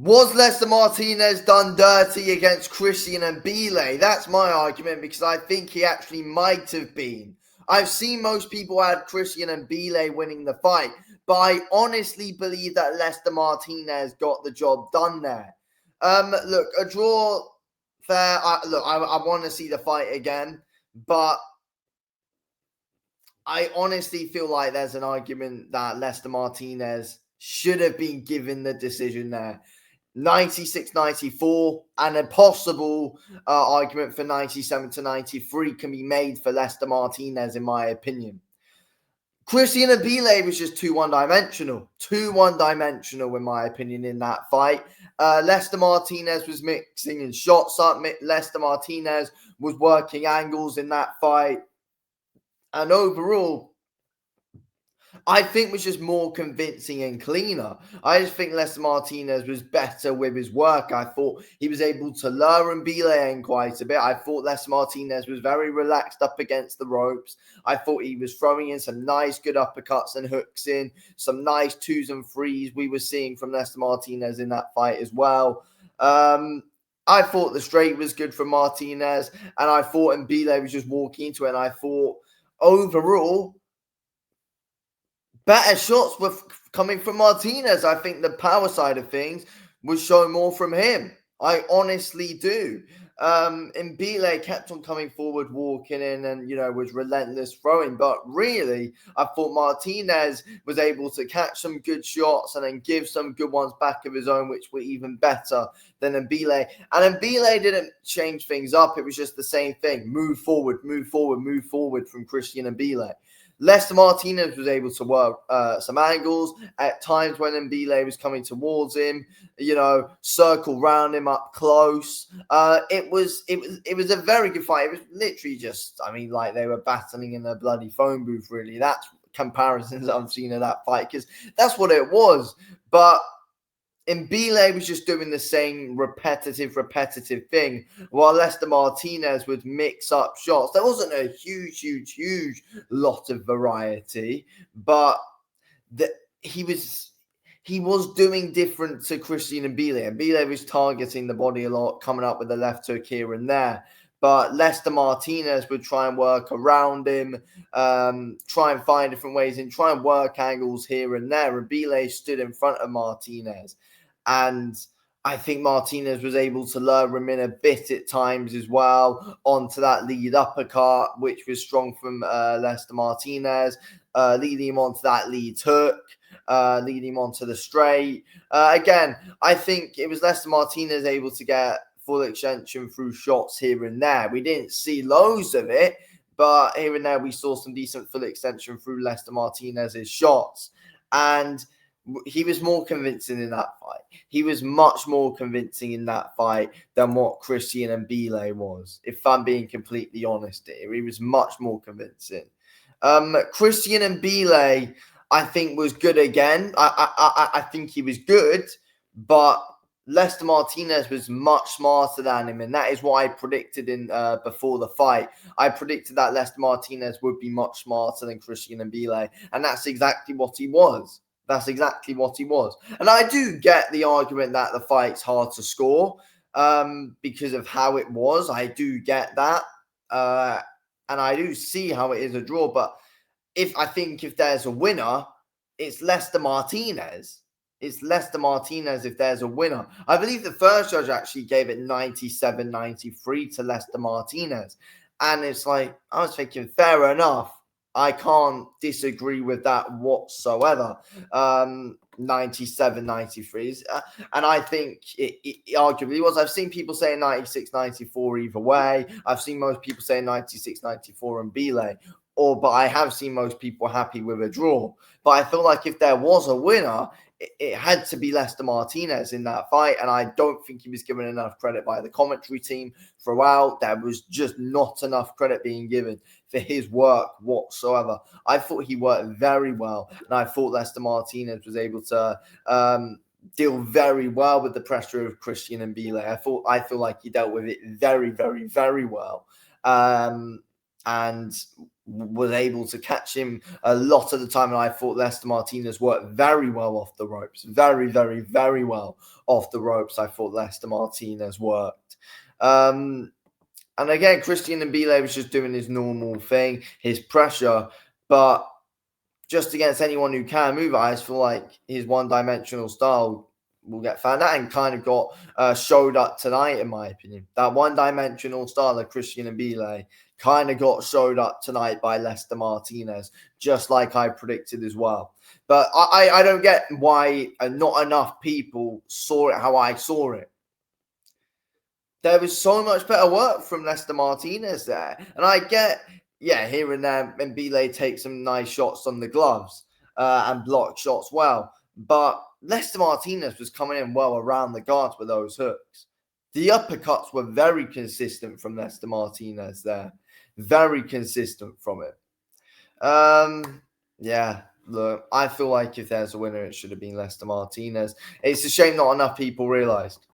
Was Lester Martinez done dirty against Christian Mbilli? That's my argument, because I think he actually might have been. I've seen most people had Christian Mbilli winning the fight, but I honestly believe that Lester Martinez got the job done there. Look, a draw, fair. I want to see the fight again, but I honestly feel like there's an argument that Lester Martinez should have been given the decision there. 96-94, and a possible argument for 97-93 can be made for Lester Martinez, in my opinion. Christian Mbilli was just too one-dimensional. Too one-dimensional, in my opinion, in that fight. Lester Martinez was mixing his shots up. Lester Martinez was working angles in that fight. And overall, I think was just more convincing and cleaner. I just think Lester Martinez was better with his work. I thought he was able to lure Mbilli in quite a bit. I thought Lester Martinez was very relaxed up against the ropes. I thought he was throwing in some nice, good uppercuts and hooks in, some nice 2s and 3s we were seeing from Lester Martinez in that fight as well. I thought the straight was good for Martinez, and I thought Mbilli was just walking into it, and I thought overall, better shots were coming from Martinez. I think the power side of things was showing more from him. I honestly do. Mbilli kept on coming forward, walking in, and was relentless throwing. But really, I thought Martinez was able to catch some good shots and then give some good ones back of his own, which were even better than Mbilli. And Mbilli didn't change things up. It was just the same thing: move forward, move forward, move forward from Christian Mbilli. Lester Martinez was able to work some angles at times when Mbilli was coming towards him, circle round him up close. It was a very good fight. It was literally just, like they were battling in a bloody phone booth, really. That's comparisons I've seen of that fight, because that's what it was. But Mbilli was just doing the same repetitive thing, while Lester Martinez would mix up shots. There wasn't a huge lot of variety, but he was doing different to Christian Mbilli. Mbilli was targeting the body a lot, coming up with a left hook here and there. But Lester Martinez would try and work around him, try and find different ways and try and work angles here and there. Mbilli stood in front of Martinez. And I think Martinez was able to lure him in a bit at times as well onto that lead uppercut, which was strong from Lester Martinez, leading him onto that lead hook, leading him onto the straight. Again, I think it was Lester Martinez able to get full extension through shots here and there. We didn't see loads of it, but here and there we saw some decent full extension through Lester Martinez's shots. And he was more convincing in that fight. He was much more convincing in that fight than what Christian Mbilli was. If I'm being completely honest here, he was much more convincing. Christian Mbilli, I think, was good again. I think he was good, but Lester Martinez was much smarter than him, and that is what I predicted in before the fight. I predicted that Lester Martinez would be much smarter than Christian Mbilli, and that's exactly what he was. That's exactly what he was. And I do get the argument that the fight's hard to score because of how it was. I do get that. And I do see how it is a draw. But if there's a winner, it's Lester Martinez. It's Lester Martinez if there's a winner. I believe the first judge actually gave it 97-93 to Lester Martinez. And it's like, I was thinking, fair enough. I can't disagree with that whatsoever. 97-93. And I think it arguably was. I've seen people saying 96-94 either way. I've seen most people saying 96-94 and Mbilli. But I have seen most people happy with a draw. But I feel like if there was a winner, it had to be Lester Martinez in that fight, and I don't think he was given enough credit by the commentary team throughout. There was just not enough credit being given for his work whatsoever. I thought he worked very well, and I thought Lester Martinez was able to deal very well with the pressure of Christian Mbilli. I feel like he dealt with it very, very, very well. And was able to catch him a lot of the time, and I thought Lester Martinez worked very well off the ropes. Very, very, very well off the ropes, I thought Lester Martinez worked. And again, Christian Mbilli was just doing his normal thing, his pressure, but just against anyone who can move, I just feel like his one-dimensional style will get found out, and kind of got showed up tonight, in my opinion. That one-dimensional style of Christian Mbilli kind of got showed up tonight by Lester Martinez, just like I predicted as well. But I don't get why not enough people saw it how I saw it. There was so much better work from Lester Martinez there. And I get, here and there, Mbilli takes some nice shots on the gloves and block shots well. But Lester Martinez was coming in well around the guards with those hooks. The uppercuts were very consistent from Lester Martinez there. Very consistent from it. Look, I feel like if there's a winner, it should have been Lester Martinez. It's a shame not enough people realised.